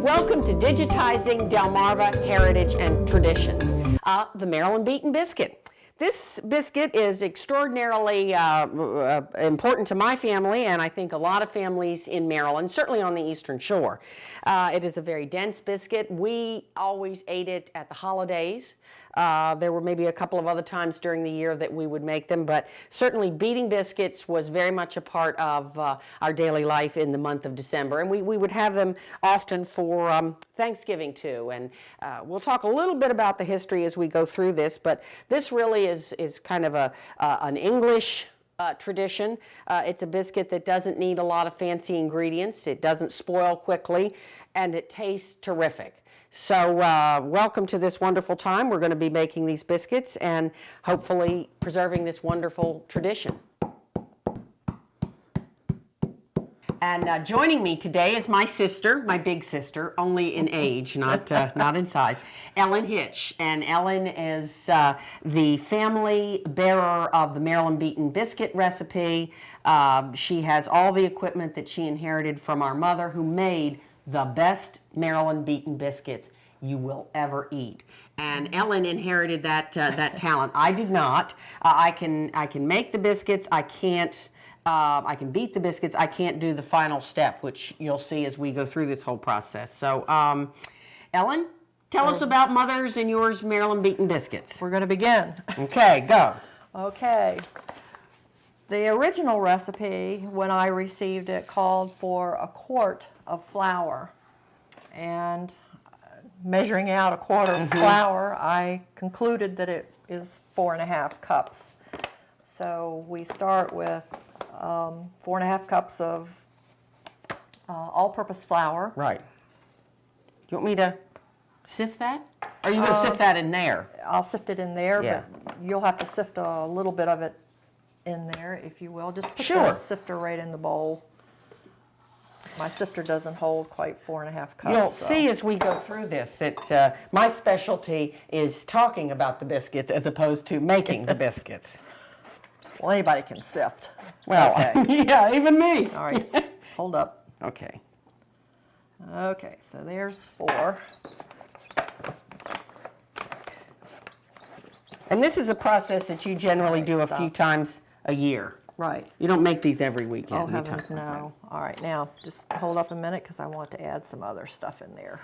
Welcome to Digitizing Delmarva Heritage and Traditions, the Maryland Beaten Biscuit. This biscuit is extraordinarily important to my family, and I think a lot of families in Maryland, certainly on the Eastern Shore. It is a very dense biscuit. We always ate it at the holidays. There were maybe a couple of other times during the year that we would make them, but certainly beating biscuits was very much a part of our daily life in the month of December, and we would have them often for Thanksgiving too. And we'll talk a little bit about the history as we go through this, but this really is kind of an English tradition. It's a biscuit that doesn't need a lot of fancy ingredients. It doesn't spoil quickly, and it tastes terrific. So welcome to this wonderful time. We're going to be making these biscuits and hopefully preserving this wonderful tradition. And joining me today is my sister, my big sister, only in age, not in size, Ellen Hitch. And Ellen is the family bearer of the Maryland Beaten Biscuit recipe. She has all the equipment that she inherited from our mother, who made the best Maryland Beaten biscuits you will ever eat. And Ellen inherited that talent. I did not. I can make the biscuits. I can beat the biscuits. I can't do the final step, which you'll see as we go through this whole process. So, Ellen, tell us about Mother's and yours Maryland Beaten biscuits. We're going to begin. Okay, go. Okay. The original recipe, when I received it, called for a quart of flour. And measuring out a quart of flour, I concluded that it is 4.5 cups. So we start with 4.5 cups of all-purpose flour. Right. Do you want me to sift that? Or are you going to sift that in there? I'll sift it in there, Yeah. but you'll have to sift a little bit of it in there, if you will. Just put Sure. the sifter right in the bowl. My sifter doesn't hold quite 4.5 cups. You'll so. see as we go through this that my specialty is talking about the biscuits as opposed to making the biscuits. Well, anybody can sift. Well, Okay. yeah, even me. All right, hold up. Okay. Okay, so there's 4. And this is a process that you generally do a stop. few times a year. Right. You don't make these every weekend. Oh, anytime. heavens, no. All right, now, just hold up a minute because I want to add some other stuff in there.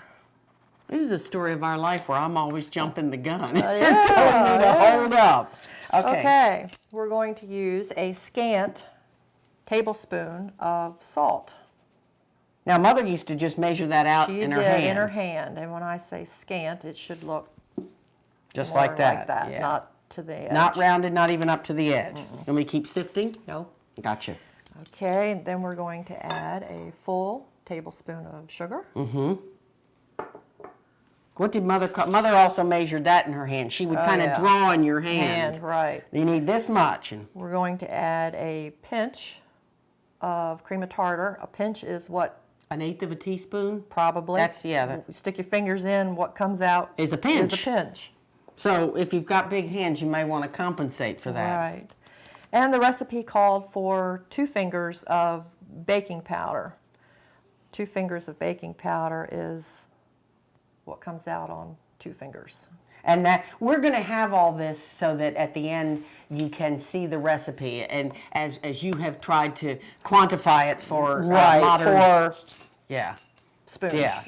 This is a story of our life where I'm always jumping the gun and yeah, telling me to hold up. Okay. Okay, we're going to use a scant tablespoon of salt. Now, Mother used to just measure that out She in did her hand. in her hand, and when I say scant, it should look Just similar like that. Yeah. not to the edge. Not rounded, not even up to the edge. You want me to keep sifting? No. Gotcha. Okay, and then we're going to add a full tablespoon of sugar. What did Mother call? Mother also measured that in her hand. She would kind of yeah. draw in your hand. Right. You need this much. And We're going to add a pinch of cream of tartar. A pinch is what 1/8 of a teaspoon? probably. That's, yeah. You stick your fingers in, what comes out Is a pinch. Is a pinch. So if you've got big hands, you may want to compensate for that. Right. And the recipe called for 2 fingers of baking powder. 2 fingers of baking powder is what comes out on 2 fingers. And that we're going to have all this so that at the end you can see the recipe, and as you have tried to quantify it for modern. For Yeah. spoons. Yeah.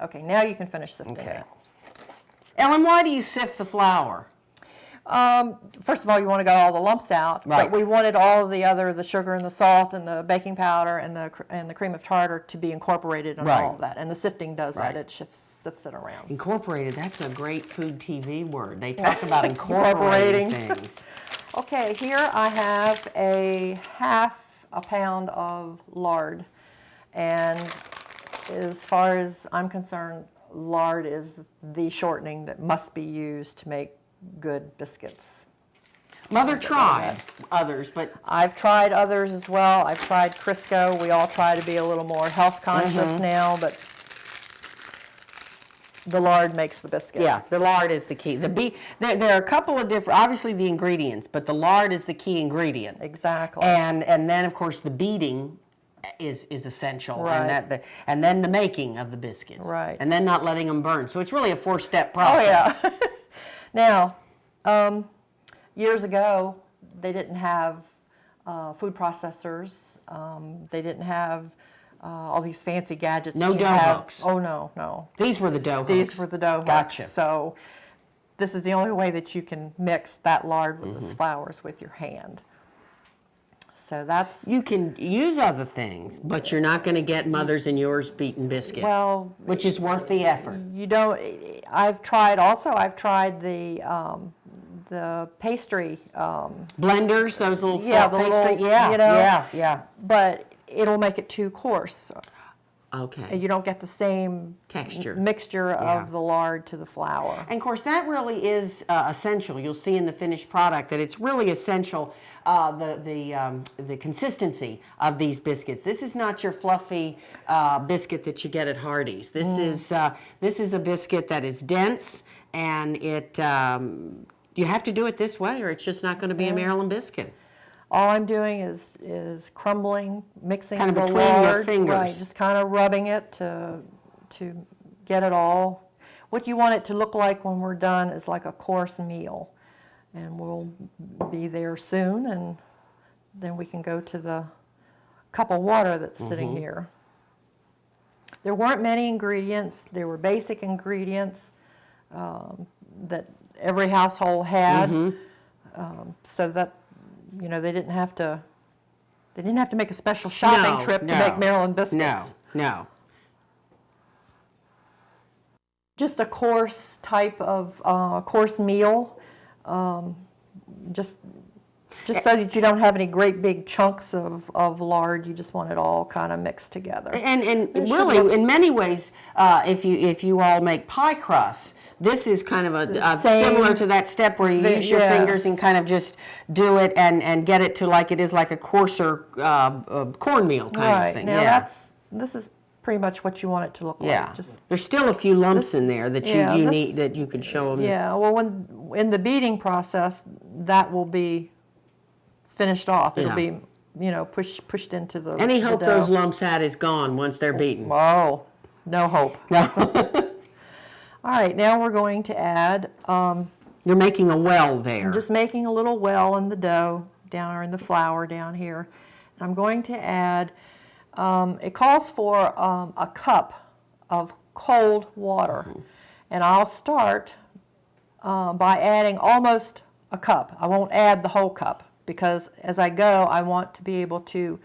Okay, now you can finish sifting Okay. it. Ellen, why do you sift the flour? First of all, you want to get all the lumps out, Right. but we wanted all of the sugar and the salt and the baking powder and the cream of tartar to be incorporated in Right. all of that. And the sifting does Right. that; it sifts it around. Incorporated, that's a great food TV word. They talk about incorporating things. Okay, here I have a 1/2 pound of lard, and as far as I'm concerned, lard is the shortening that must be used to make good biscuits. Mother tried others, but I've tried others as well. I've tried Crisco. We all try to be a little more health conscious now, but the lard makes the biscuit. yeah, the lard is the key. There are a couple of different, obviously the ingredients, but the lard is the key ingredient. Exactly. And then of course the beating is essential, Right. and then the making of the biscuits, Right. and then not letting them burn. So it's really a 4-step Oh, process. yeah. Now, years ago, they didn't have food processors. They didn't have all these fancy gadgets. No that you dough have. hooks. Oh, no, no. These were the dough hooks. These were the dough hooks. Gotcha. So this is the only way that you can mix that lard with the flours with your hand. So that's... You can use other things, but you're not going to get Mother's and Yours beaten biscuits, Well, which is worth the effort. you don't... I've tried the pastry... Blenders, those little Yeah, flat the little, pastry. Yeah, you know, yeah. but it'll make it too coarse. Okay. You don't get the same Texture. mixture Yeah. of the lard to the flour. And of course, that really is essential. You'll see in the finished product that it's really essential, the consistency of these biscuits. This is not your fluffy biscuit that you get at Hardee's. This is a biscuit that is dense, and it you have to do it this way, or it's just not going to be a Maryland biscuit. All I'm doing is crumbling, mixing Kind of the between your lard, fingers. right? Just kind of rubbing it to get it all. What you want it to look like when we're done is like a course meal, and we'll be there soon, and then we can go to the cup of water that's sitting here. There weren't many ingredients. There were basic ingredients that every household had, so that they didn't have to make a special shopping trip to make Maryland biscuits. No. Just a coarse type of coarse meal, just so that you don't have any great big chunks of lard. You just want it all kind of mixed together. And really, in many ways, if you all make pie crusts, this is kind of a similar to that step where you use your fingers and kind of just do it and get it to like it is like a coarser cornmeal kind of thing. Now this is pretty much what you want it to look like. Just there's still a few lumps in there that you need that you could show them. Yeah, well, in the beating process, that will be finished off. It'll be pushed into the Any hope dough. those lumps had is gone once they're beaten. Oh, no hope. All right, now we're going to add... You're making a well there. I'm just making a little well in the dough, or in the flour down here. And I'm going to add, it calls for a cup of cold water. And I'll start by adding almost a cup. I won't add the whole cup, because as I go, I want to be able to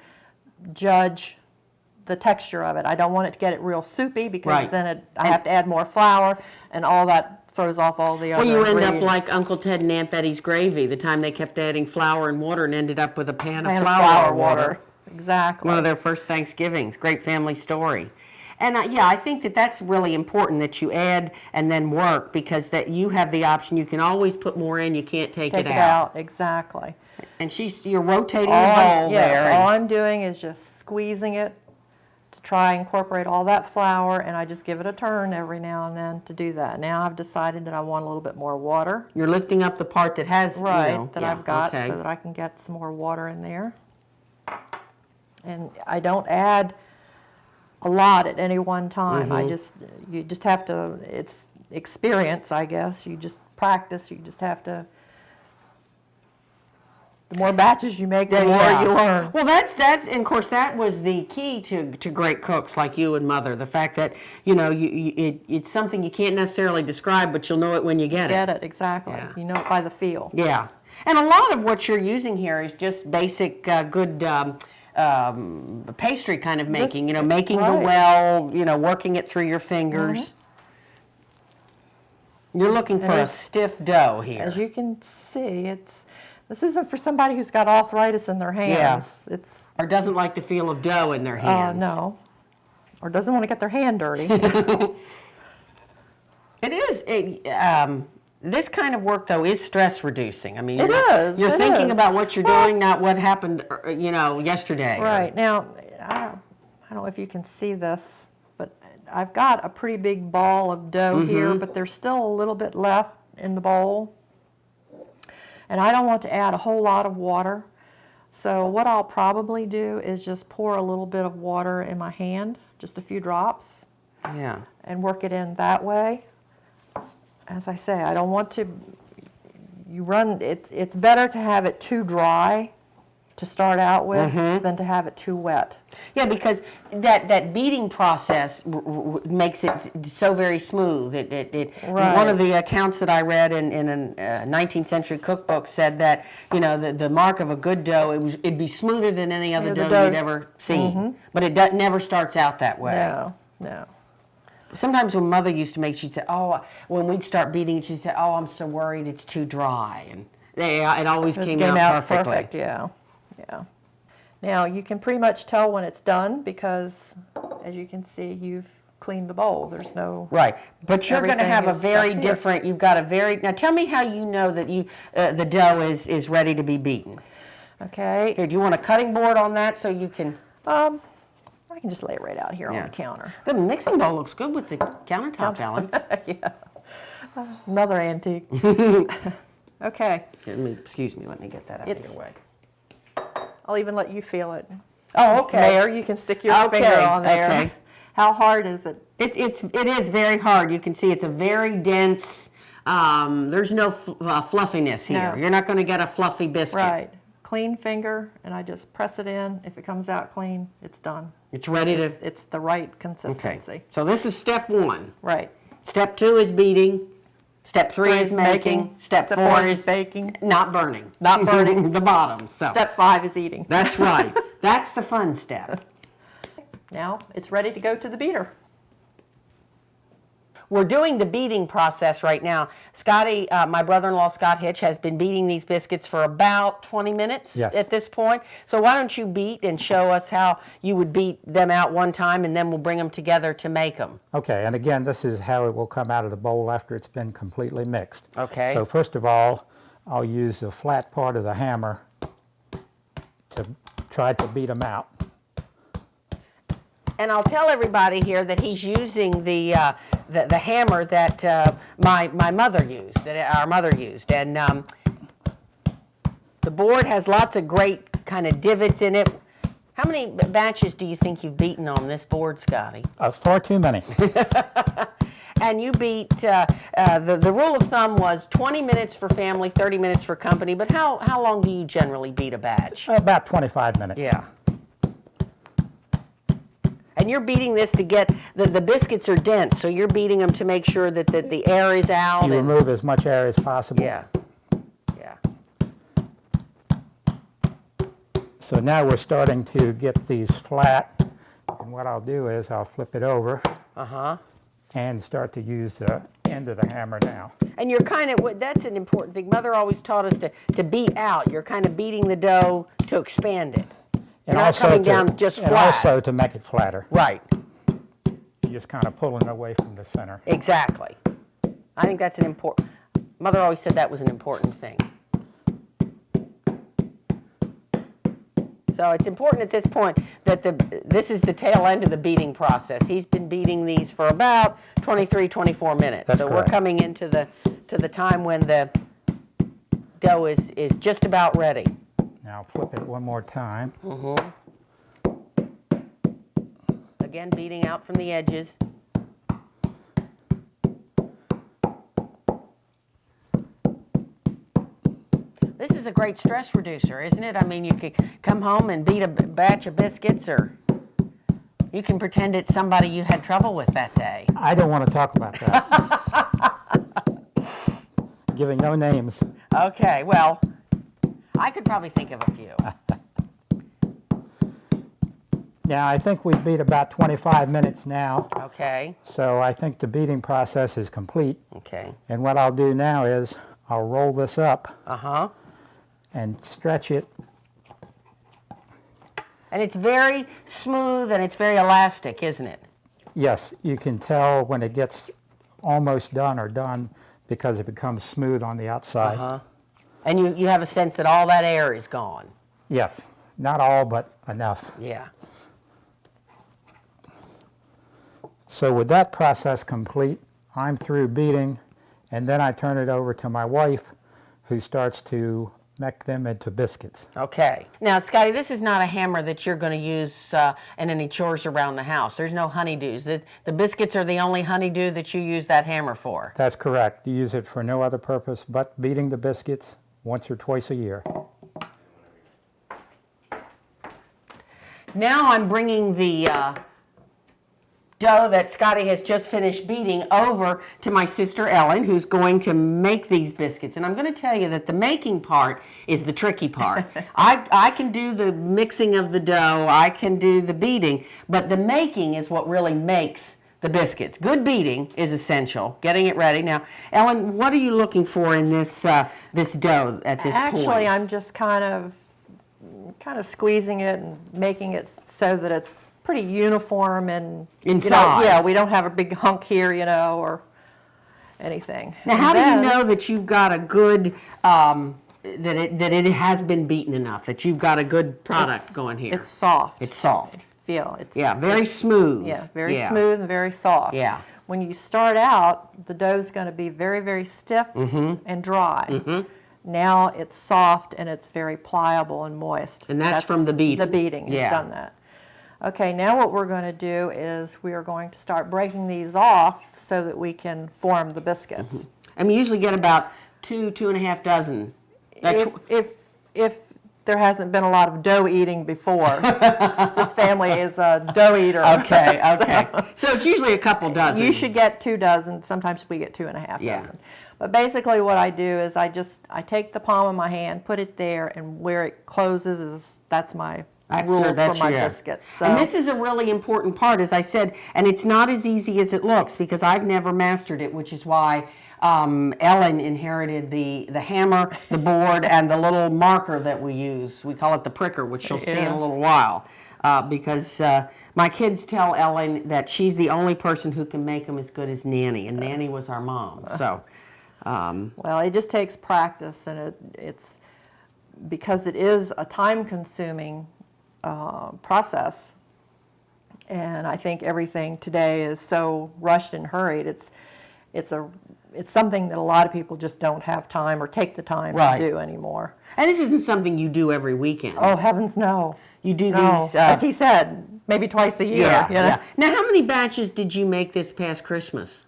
judge the texture of it. I don't want it to get it real soupy, because then I have to add more flour, and all that throws off all the other ingredients. Well, you end up ingredients. like Uncle Ted and Aunt Betty's gravy, the time they kept adding flour and water and ended up with a pan of flour water. Exactly. One of their first Thanksgivings. Great family story. And I think that's really important, that you add and then work, because that you have the option. You can always put more in. You can't take it out. Exactly. And you're rotating the bowl there. All I'm doing is just squeezing it to try and incorporate all that flour, and I just give it a turn every now and then to do that. Now I've decided that I want a little bit more water. You're lifting up the part that has, I've got, so that I can get some more water in there. And I don't add a lot at any one time. You just have to, it's experience, I guess. You just practice. You just have to, the more batches you make, the more you learn. Well, and of course that was the key to great cooks like you and Mother. The fact that it's something you can't necessarily describe, but you'll know it when you get it. Get it, exactly. Yeah. You know it by the feel. Yeah, and a lot of what you're using here is just basic good pastry kind of making. Making the well, working it through your fingers. You're looking for a stiff dough here. As you can see, this isn't for somebody who's got arthritis in their hands. Yeah. Or doesn't like the feel of dough in their hands. No. Or doesn't want to get their hand dirty. It is. This kind of work, though, is stress reducing. I mean, you're It thinking is. about what you're doing, not what happened, yesterday. Right. Now, I don't know if you can see this, but I've got a pretty big ball of dough here, but there's still a little bit left in the bowl. And I don't want to add a whole lot of water. So what I'll probably do is just pour a little bit of water in my hand, just a few drops, Yeah. and work it in that way. As I say, I don't want to, it's better to have it too dry to start out with than to have it too wet. Yeah, because that beating process makes it so very smooth. Right. One of the accounts that I read in a 19th century cookbook said that, you know, the mark of a good dough, it'd be smoother than any other dough you'd ever seen. But it never starts out that way. No, no. Sometimes when Mother used to make, she'd say, oh, when we'd start beating it, she'd say, oh, I'm so worried it's too dry. And it always came out perfectly. Perfect, yeah. Yeah. Now you can pretty much tell when it's done because, as you can see, you've cleaned the bowl. There's no right, but you're going to have a very stuck here. different. You've got a very now. Tell me how you know that the dough is ready to be beaten. Okay. Here, do you want a cutting board on that so you can? I can just lay it right out here on the counter. The mixing bowl looks good with the countertop, Ellen. Yeah. Another antique. Okay. Excuse me. Let me get that out of your way. I'll even let you feel it. Oh, okay. There, you can stick your finger on there. Okay. How hard is it? It is very hard. You can see it's a very dense. There's no fluffiness here. No. You're not going to get a fluffy biscuit. Right. Clean finger, and I just press it in. If it comes out clean, it's done. It's ready to. It's the right consistency. Okay. So this is step 1. Right. Step 2 is beating. Step 3 is making. Step 4 is baking. not burning. Not burning. The bottom. So Step 5 is eating. that's right. That's the fun step. Now it's ready to go to the beater. We're doing the beating process right now. Scotty, my brother-in-law Scott Hitch, has been beating these biscuits for about 20 minutes at this point. So why don't you beat and show us how you would beat them out one time, and then we'll bring them together to make them. Okay, and again, this is how it will come out of the bowl after it's been completely mixed. Okay. So first of all, I'll use the flat part of the hammer to try to beat them out. And I'll tell everybody here that he's using the hammer that my mother used, that our mother used, and the board has lots of great kind of divots in it. How many batches do you think you've beaten on this board, Scotty? Far too many. And you beat, the rule of thumb was 20 minutes for family, 30 minutes for company, but how long do you generally beat a batch? About 25 minutes. Yeah. And you're beating this to get, the biscuits are dense, so you're beating them to make sure that the air is out. You remove as much air as possible. Yeah, yeah. So now we're starting to get these flat, and what I'll do is I'll flip it over and start to use the end of the hammer now. And you're kind of, that's an important thing. Mother always taught us to beat out. You're kind of beating the dough to expand it. And not also coming down just flat. And also to make it flatter. Right. You're just kind of pulling away from the center. Exactly. I think that's an important, Mother always said that was an important thing. So it's important at this point that this is the tail end of the beating process. He's been beating these for about 23, 24 minutes. That's so correct. We're coming into the time when the dough is just about ready. Now flip it one more time. Again, beating out from the edges. This is a great stress reducer, isn't it? I mean, you could come home and beat a batch of biscuits, or you can pretend it's somebody you had trouble with that day. I don't want to talk about that. Giving no names. Okay, well, I could probably think of a few. Now, I think we beat about 25 minutes now. Okay, So I think the beating process is complete. okay. And what I'll do now is I'll roll this up Uh-huh. and stretch it. And it's very smooth and it's very elastic, isn't it? Yes, you can tell when it gets almost done or done because it becomes smooth on the outside. Uh-huh. And you have a sense that all that air is gone. Yes, not all, but enough. Yeah. So with that process complete, I'm through beating, and then I turn it over to my wife, who starts to make them into biscuits. Okay. Now, Scotty, this is not a hammer that you're going to use in any chores around the house. There's no honeydews. The biscuits are the only honeydew that you use that hammer for. That's correct. You use it for no other purpose but beating the biscuits once or twice a year. Now I'm bringing the dough that Scotty has just finished beating over to my sister Ellen, who's going to make these biscuits. And I'm going to tell you that the making part is the tricky part. I can do the mixing of the dough, I can do the beating, but the making is what really makes the biscuits. Good beating is essential, getting it ready. Now, Ellen, what are you looking for in this this dough at this point? Actually, I'm just kind of squeezing it and making it so that it's pretty uniform and In you know, size. yeah, we don't have a big hunk here, you know, or anything. Now, And how do you then- know that you've got a good that it has been beaten enough, that you've got a good product It's- going here? It's soft. It's soft. Feel it's Yeah, very smooth. yeah, very smooth and very soft. Yeah. When you start out, the dough's going to be very, very stiff Mm-hmm. and dry. Now it's soft and it's very pliable and moist. And that's from the beating. The beating has Yeah. done that. Okay, now what we're going to do is we are going to start breaking these off so that we can form the biscuits. And we usually get about 2.5 dozen. If there hasn't been a lot of dough eating before, this family is a dough eater. Okay, okay. So it's usually a couple dozen. You should get 2 dozen. Sometimes we get 2.5 Yeah. dozen. But basically what I do is I take the palm of my hand, put it there, and where it closes that's my rule for my biscuit. So And this is a really important part, as I said, and it's not as easy as it looks because I've never mastered it, which is why Ellen inherited the hammer, the board, and the little marker that we use. We call it the pricker, which she'll see in a little while. Because my kids tell Ellen that she's the only person who can make them as good as Nanny, and Nanny was our mom. So, well, it just takes practice, and it's because it is a time-consuming process. And I think everything today is so rushed and hurried. It's something that a lot of people just don't have time or take the time Right. to do anymore. and this isn't something you do every weekend. Oh, heavens, no. You do No. these. As he said, maybe twice a year. Yeah, you know? yeah. Now, how many batches did you make this past Christmas?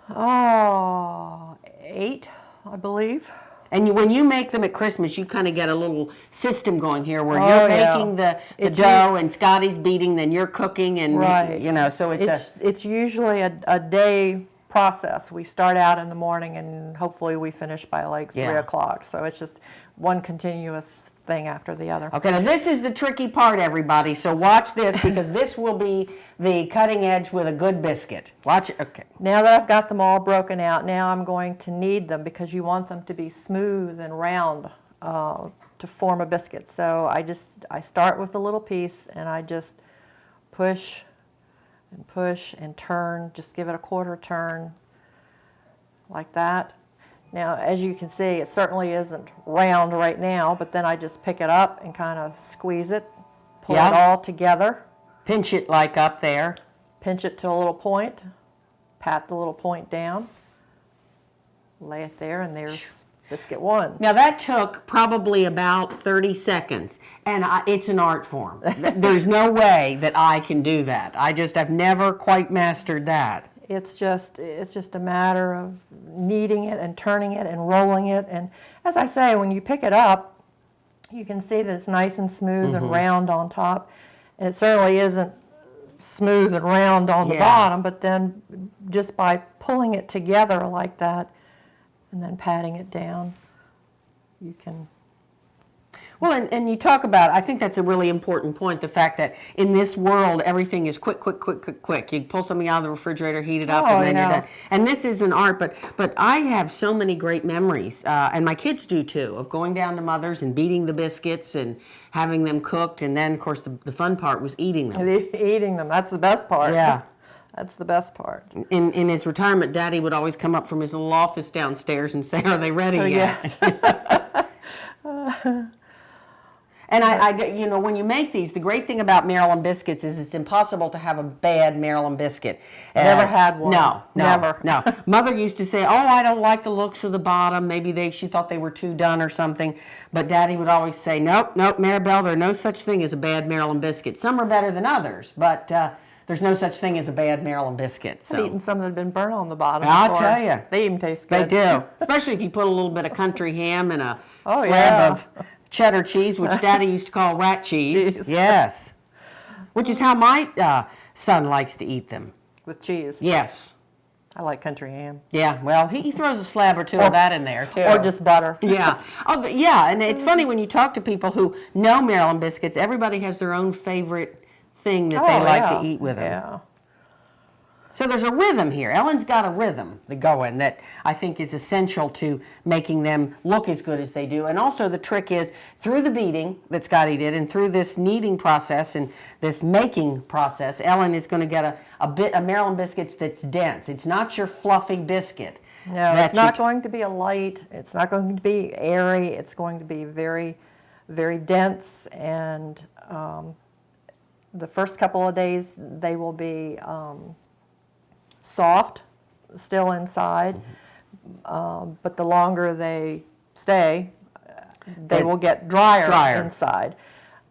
Oh, 8, I believe. And when you make them at Christmas, you kind of get a little system going here where Oh, you're yeah. making the It's dough and Scotty's beating, then you're cooking, and Right. you know, so It's usually a day process. We start out in the morning and hopefully we finish by like 3 Yeah. o'clock. So it's just one continuous thing after the other. Okay, now this is the tricky part, everybody. So watch this because this will be the cutting edge with a good biscuit. Watch it. Okay. Now that I've got them all broken out, now I'm going to knead them because you want them to be smooth and round to form a biscuit. So I start with a little piece and I just push and turn, just give it a quarter turn like that. Now, as you can see, it certainly isn't round right now, but then I just pick it up and kind of squeeze it, pull Yeah. it all together, Pinch it like up there. pinch it to a little point, pat the little point down, lay it there, and there's biscuit 1. Now that took probably about 30 seconds, and it's an art form. There's no way that I can do that. I've never quite mastered that. It's just a matter of kneading it and turning it and rolling it. And as I say, when you pick it up, you can see that it's nice and smooth and round on top. And it certainly isn't smooth and round on the Yeah. bottom, but then just by pulling it together like that and then patting it down, you can. Well, and you talk about, I think that's a really important point, the fact that in this world, everything is quick. You pull something out of the refrigerator, heat it up, Oh, and then yeah. you're done. And this is an art, but I have so many great memories, and my kids do too, of going down to Mother's and beating the biscuits and having them cooked, and then, of course, the fun part was eating them. Eating them, that's the best part. Yeah. That's the best part. In his retirement, Daddy would always come up from his little office downstairs and say, "Are they ready Oh, yet?" yes. And you know, when you make these, the great thing about Maryland biscuits is it's impossible to have a bad Maryland biscuit. Never had one. No, Never. No. Mother used to say, "Oh, I don't like the looks of the bottom. Maybe she thought they were too done or something." But Daddy would always say, "Nope, Maribel, there's no such thing as a bad Maryland biscuit. Some are better than others, but there's no such thing as a bad Maryland biscuit." So. I've eaten some that have been burnt on the bottom. I'll before. tell you. They even taste They good. do, especially if you put a little bit of country ham and a Oh, slab yeah. of cheddar cheese, which Daddy used to call rat cheese. Cheese. Yes, which is how my son likes to eat them. With cheese. Yes. I like country ham. Yeah, well, he throws a slab or two of that in there, too. Or just butter. Yeah. Oh, yeah, and it's funny when you talk to people who know Maryland biscuits, everybody has their own favorite thing that they like to eat with them. Yeah. So there's a rhythm here. Ellen's got a rhythm going that I think is essential to making them look as good as they do. And also the trick is through the beating that Scotty did and through this kneading process and this making process, Ellen is going to get a Maryland biscuits that's dense. It's not your fluffy biscuit. No, it's not going to be a light. It's not going to be airy. It's going to be very, very dense. And the first couple of days, they will be soft, still inside. But the longer they stay, they will get drier inside.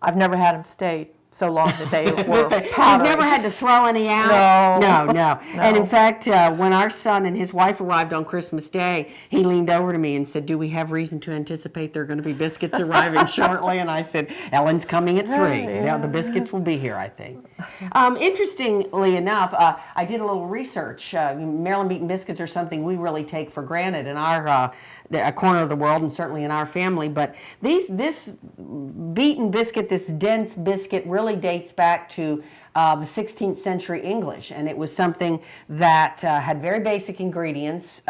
I've never had them stay so long that they were powdery. You've never had to throw any out? No. No. And in fact, when our son and his wife arrived on Christmas Day, he leaned over to me and said, "Do we have reason to anticipate there are going to be biscuits arriving shortly?" And I said, "Ellen's coming at 3. Yeah. Now the biscuits will be here, I think." Interestingly enough, I did a little research. Maryland beaten biscuits are something we really take for granted in our corner of the world and certainly in our family. But this beaten biscuit, this dense biscuit, really dates back to the 16th century English, and it was something that had very basic ingredients,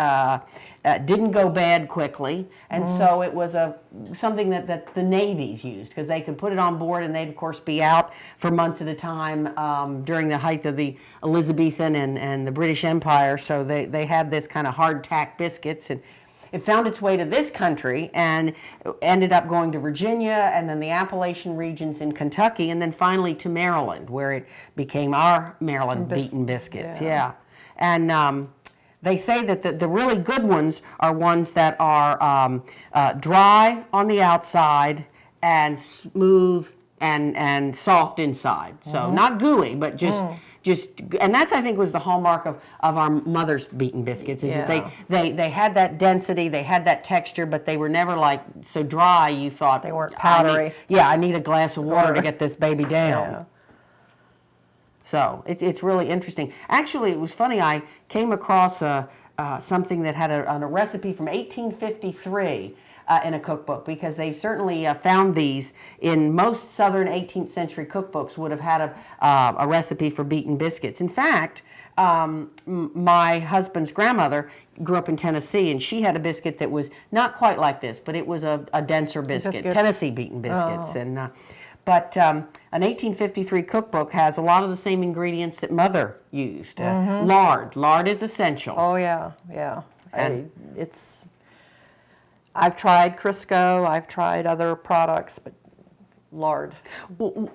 didn't go bad quickly, and so it was something that the navies used because they could put it on board, and they'd of course be out for months at a time during the height of the Elizabethan and the British Empire. So they had this kind of hardtack biscuits, and it found its way to this country and ended up going to Virginia and then the Appalachian regions in Kentucky and then finally to Maryland, where it became our Maryland beaten biscuits. Yeah. And they say that the really good ones are ones that are dry on the outside and smooth and soft inside. So not gooey, but just, and that's, I think, was the hallmark of our mother's beaten biscuits, is that they had that density, they had that texture, but they were never like so dry you thought. They weren't powdery. I need a glass of water to get this baby down. Yeah. So it's really interesting. Actually, it was funny, I came across something that had a recipe from 1853 in a cookbook, because they've certainly found these in most southern 18th century cookbooks would have had a recipe for beaten biscuits. In fact, my husband's grandmother grew up in Tennessee, and she had a biscuit that was not quite like this, but it was a denser biscuit, Tennessee beaten biscuits. And but an 1853 cookbook has a lot of the same ingredients that Mother used. Lard is essential. Oh yeah. I've tried Crisco, I've tried other products, but lard.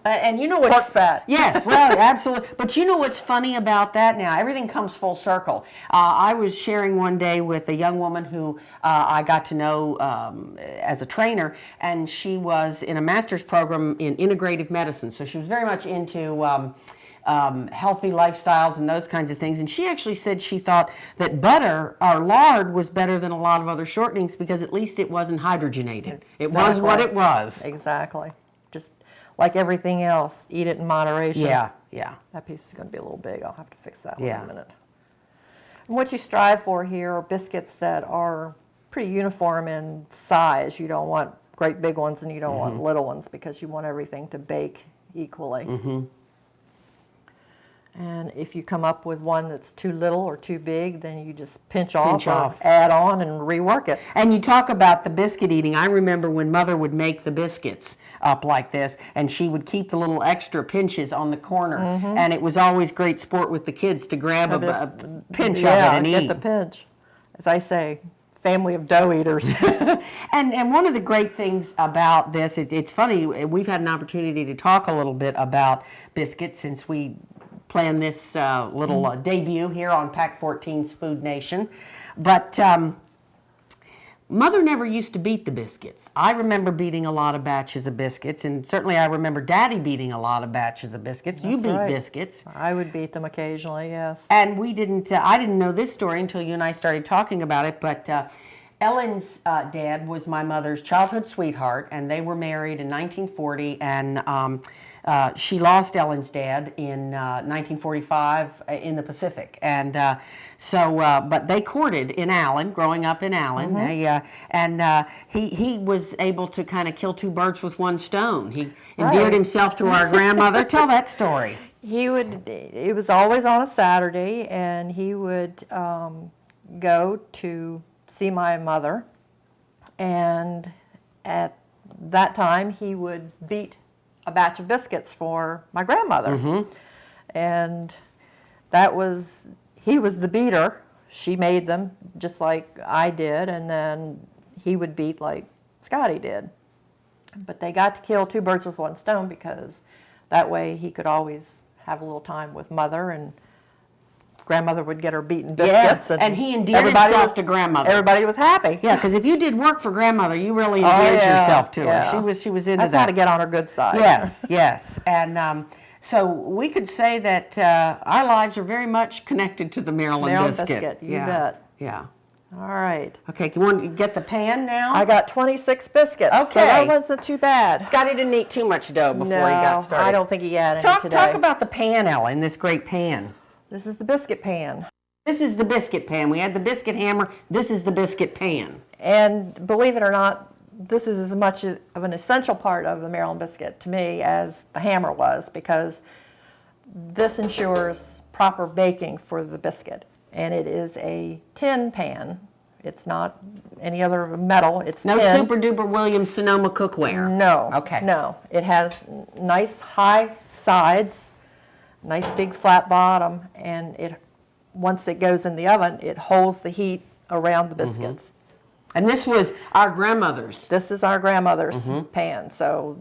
And you know what's pork fat. Yes, well, absolutely. But you know what's funny about that now? Everything comes full circle. I was sharing one day with a young woman who I got to know as a trainer, and she was in a master's program in integrative medicine. So she was very much into healthy lifestyles and those kinds of things. And she actually said she thought that butter or lard was better than a lot of other shortenings because at least it wasn't hydrogenated. It was what it was. Exactly. Just like everything else, eat it in moderation. Yeah. That piece is going to be a little big. I'll have to fix that one in a minute. And what you strive for here are biscuits that are pretty uniform in size. You don't want great big ones and you don't want little ones, because you want everything to bake equally. And if you come up with one that's too little or too big, then you just pinch off, add on and rework it. And you talk about the biscuit eating. I remember when Mother would make the biscuits up like this, and she would keep the little extra pinches on the corner. And it was always great sport with the kids to grab a pinch of it and eat. Get the pinch. As I say, family of dough eaters. And one of the great things about this, it's funny, we've had an opportunity to talk a little bit about biscuits since we planned this little debut here on Pack 14's Food Nation. But Mother never used to beat the biscuits. I remember beating a lot of batches of biscuits, and certainly I remember Daddy beating a lot of batches of biscuits. You beat biscuits. I would beat them occasionally, yes. And we didn't, I didn't know this story until you and I started talking about it, but Ellen's dad was my mother's childhood sweetheart, and they were married in 1940, and she lost Ellen's dad in 1945 in the Pacific. And but they courted in Allen, growing up in Allen, he was able to kind of kill two birds with one stone. He endeared himself to our grandmother. Tell that story. It was always on a Saturday, and he would go to see my mother, and at that time he would beat a batch of biscuits for my grandmother. And he was the beater. She made them just like I did, and then he would beat like Scotty did. But they got to kill two birds with one stone, because that way he could always have a little time with Mother, and grandmother would get her beaten biscuits. Yeah, and he endeared himself to grandmother. Everybody was happy. Yeah, because if you did work for grandmother, you really endeared yourself to her. She was into that. That's how to get on her good side. Yes, yes. And so we could say that our lives are very much connected to the Maryland biscuit. You bet. Yeah. All right. Okay, you want to get the pan now? I got 26 biscuits. Okay. So that wasn't too bad. Scotty didn't eat too much dough before he got started. I don't think he had any today. Talk about the pan, Ellen, this great pan. This is the biscuit pan. This is the biscuit pan. We had the biscuit hammer. This is the biscuit pan. And believe it or not, this is as much of an essential part of the Maryland biscuit to me as the hammer was, because this ensures proper baking for the biscuit. And it is a tin pan. It's not any other metal. It's tin. No super duper Williams Sonoma cookware. No. Okay. No. It has nice high sides, nice big flat bottom, and once it goes in the oven, it holds the heat around the biscuits. And this was our grandmother's. This is our grandmother's pan. So,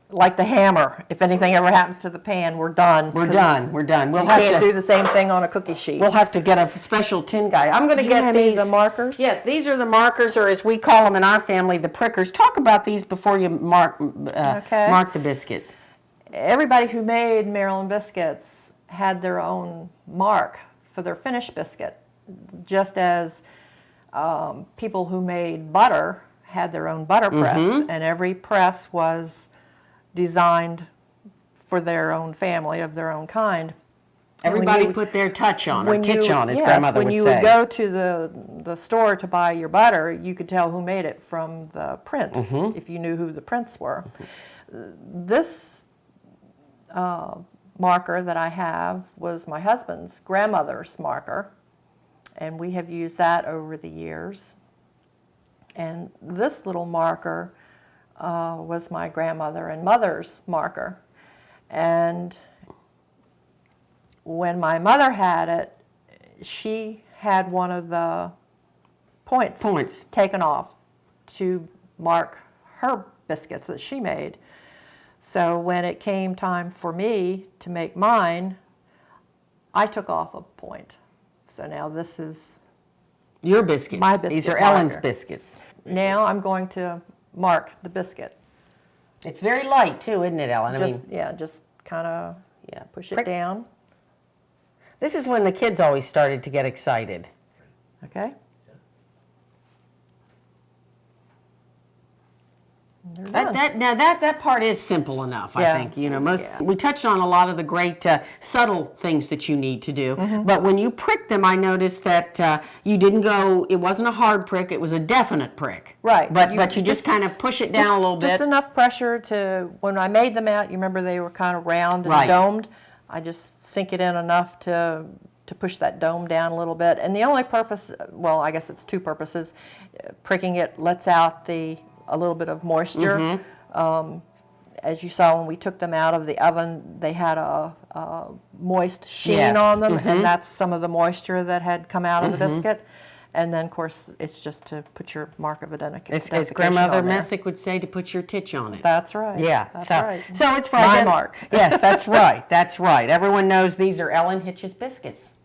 like the hammer, if anything ever happens to the pan, we're done. We're done. We'll can't do the same thing on a cookie sheet. We'll have to get a special tin guy. I'm going to get these. The markers? Yes, these are the markers, or as we call them in our family, the prickers. Talk about these before you mark the biscuits. Everybody who made Maryland biscuits had their own mark for their finished biscuit, just as people who made butter had their own butter press, and every press was designed for their own family of their own kind. Everybody put their touch on, or titch on, as grandmother would say. When you would go to the store to buy your butter, you could tell who made it from the print, if you knew who the prints were. This marker that I have was my husband's grandmother's marker, and we have used that over the years. And this little marker was my grandmother and mother's marker. And when my mother had it, she had one of the points taken off to mark her biscuits that she made. So when it came time for me to make mine, I took off a point. So now this is your biscuits. My biscuit. These are Ellen's biscuits. Now I'm going to mark the biscuit. It's very light too, isn't it, Ellen? Just kind of push it down. This is when the kids always started to get excited. Okay. That part is simple enough, I think. You know, we touched on a lot of the great subtle things that you need to do. But when you pricked them, I noticed that you didn't go. It wasn't a hard prick; it was a definite prick. Right. But you just kind of push it down a little bit. Just enough pressure to. When I made them out, you remember they were kind of round and domed. I just sink it in enough to push that dome down a little bit. And the only purpose, well, I guess it's two purposes. Pricking it lets out a little bit of moisture. As you saw when we took them out of the oven, they had a moist sheen on them, and that's some of the moisture that had come out of the biscuit. And then, of course, it's just to put your mark of identification As Grandmother on there. Messick would say, to put your titch on it. That's right. Yeah, That's so, right. so it's for My mark. Yes, that's right. That's right. Everyone knows these are Ellen Hitch's biscuits.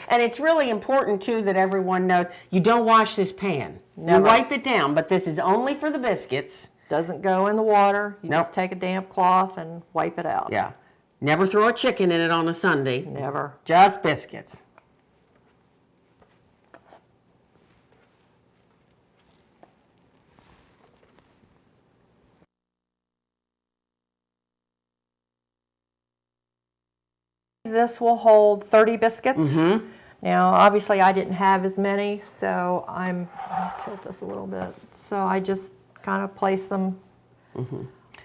And it's really important, too, that everyone knows you don't wash this pan. Never. You wipe it down, but this is only for the biscuits. Doesn't go in the water. You Nope. just take a damp cloth and wipe it out. Yeah. Never throw a chicken in it on a Sunday. Never. Just biscuits. This will hold 30 biscuits. Mm-hmm. Now, obviously, I didn't have as many, so I'll tilt this a little bit. So I just kind of place them.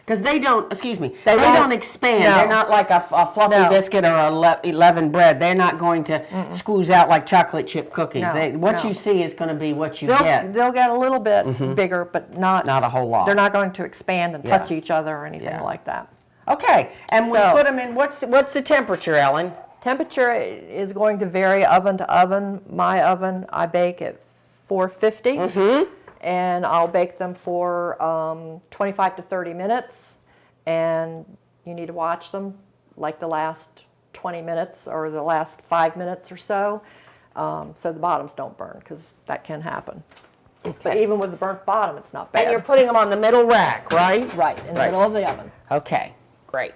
Because they don't, excuse me, They they won't- don't expand. no. They're not like a fluffy No. biscuit or a leavened bread. They're not going to squeeze out like chocolate chip cookies. No, What no. you see is going to be what you They'll get. they'll get a little bit bigger, but not Not a whole lot. They're not going to expand and Yeah. touch each other or anything Yeah. like that. Okay, and we So- put them in, what's the temperature, Ellen? Temperature is going to vary oven to oven. My oven, I bake at 450, and I'll bake them for 25 to 30 minutes. And you need to watch them like the last 20 minutes or the last 5 minutes or so the bottoms don't burn, because that can happen. But even with the burnt bottom, it's not bad. And you're putting them on the middle rack, right? right in the Right. middle of the oven. Okay, great.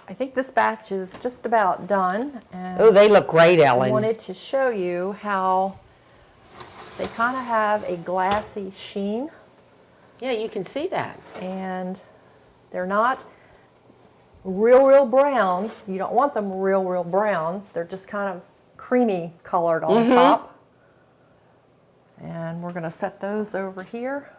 I think this batch is just about done. And Oh, they look great, I Ellen. wanted to show you how they kind of have a glassy sheen, Yeah, you can see that. and they're not real brown. You don't want them real brown. They're just kind of creamy colored on top. And we're going to set those over here.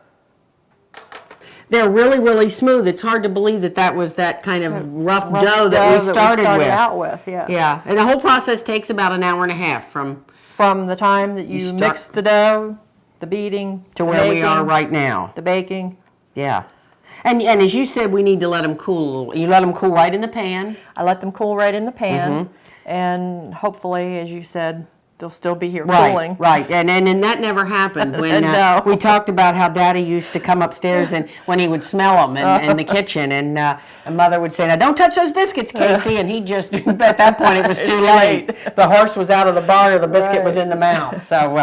They're really smooth. It's hard to believe that was that kind of rough dough that we started with. out with, yes. Yeah, and the whole process takes about an hour and a half from From the time that you start- mix the dough, the beating, to where we are right now. the baking. Yeah. And as you said, we need to let them cool. You let them cool right in the pan. I let them cool right in the pan, Mm-hmm. and hopefully, as you said, they'll still be here cooling. Right, and that never happened when No. we talked about how Daddy used to come upstairs and when he would smell them in the kitchen, and Mother would say, "Now don't touch those biscuits, Casey," and he just at that point it was too late. The horse was out of the barn, or the biscuit was in the mouth. So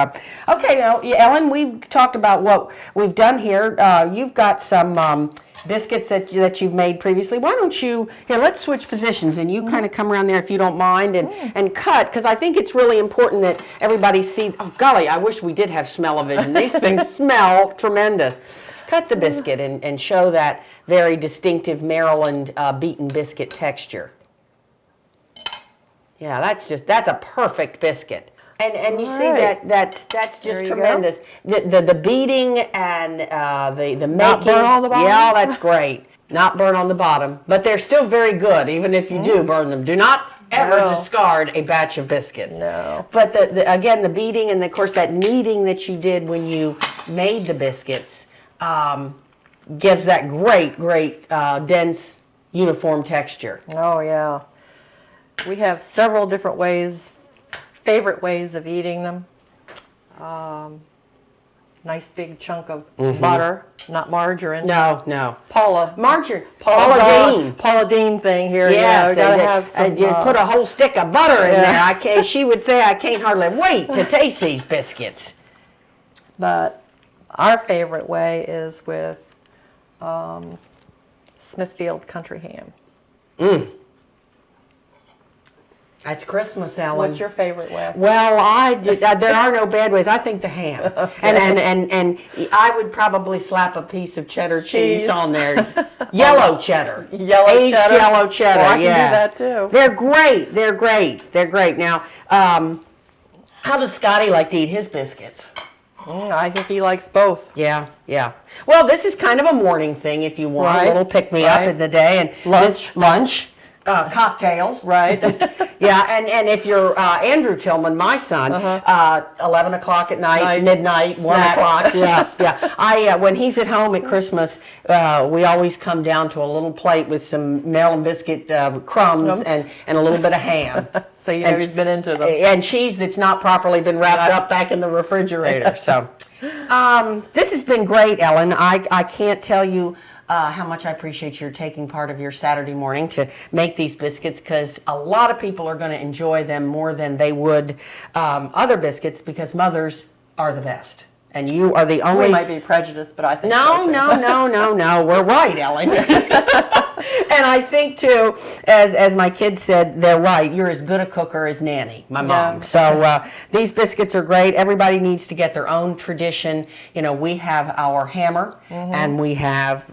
okay, now Ellen, we've talked about what we've done here. You've got some biscuits that you've made previously. Why don't you, here, let's switch positions and you kind of come around there if you don't mind and cut, because I think it's really important that everybody see, oh golly, I wish we did have smell-o-vision. These things smell tremendous. Cut the biscuit and show that very distinctive Maryland beaten biscuit texture. Yeah, that's a perfect biscuit. And you see right. that's There just you go. tremendous. The beating and the making. Not burn on the bottom? Yeah, that's great. Not burn on the bottom, but they're still very good, even if you do burn them. Do not ever No. discard a batch of biscuits. No. But again, the beating and of course that kneading that you did when you made the biscuits gives that great dense, uniform texture. Oh, yeah. We have several different favorite ways of eating them. Nice big chunk of butter, not margarine. No. Paula Paula Dean thing here. Yes, you gotta have some. you put a whole stick of butter in yeah. there. She would say, I can't hardly wait to taste these biscuits. But our favorite way is with Smithfield country ham. That's Christmas, Ellen. What's your favorite way? Well, there are no bad ways. I think the ham. And I would probably slap a piece of cheddar cheese on there. Yellow cheddar. Aged yellow cheddar, Well, I can yeah. do that too. They're great. They're great. Now, How does Scotty like to eat his biscuits? I think he likes both. Yeah, yeah. Well, this is kind of a morning thing if you want, Right, a little pick-me-up right. in the day. And lunch, cocktails. Right. Yeah, and if you're Andrew Tilghman, my son, 11 o'clock at night, midnight, 1 Snack. o'clock. Yeah, yeah. When he's at home at Christmas, we always come down to a little plate with some Maryland biscuit crumbs and a little bit of ham. So you know he's been into them. And cheese that's not properly been wrapped up back in the refrigerator. So this has been great, Ellen. I can't tell you how much I appreciate your taking part of your Saturday morning to make these biscuits, because a lot of people are going to enjoy them more than they would other biscuits, because mothers are the best. And you are the only... We might be prejudiced, but I think No, so too. no. We're right, Ellen. And I think, too, as my kids said, they're right. You're as good a cooker as Nanny, my mom. Yeah. So these biscuits are great. Everybody needs to get their own tradition. You know, we have our hammer, and we have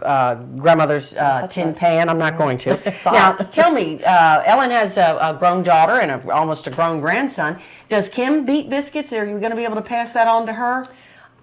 grandmother's tin pan. I'm not going to. Now, tell me, Ellen has a grown daughter and almost a grown grandson. Does Kim beat biscuits? Are you going to be able to pass that on to her?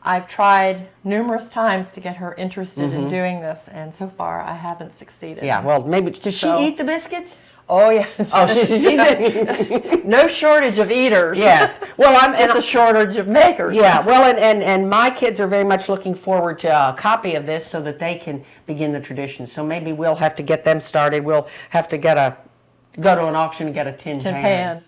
I've tried numerous times to get her interested in doing this, and so far I haven't succeeded. Yeah, well, maybe. Does she eat the biscuits? Oh, yes. Oh, she's no shortage of eaters. Yes. Well, Just a shortage of makers. Yeah. Well, and my kids are very much looking forward to a copy of this so that they can begin the tradition. So maybe we'll have to get them started. We'll have to go to an auction and get a tin pan.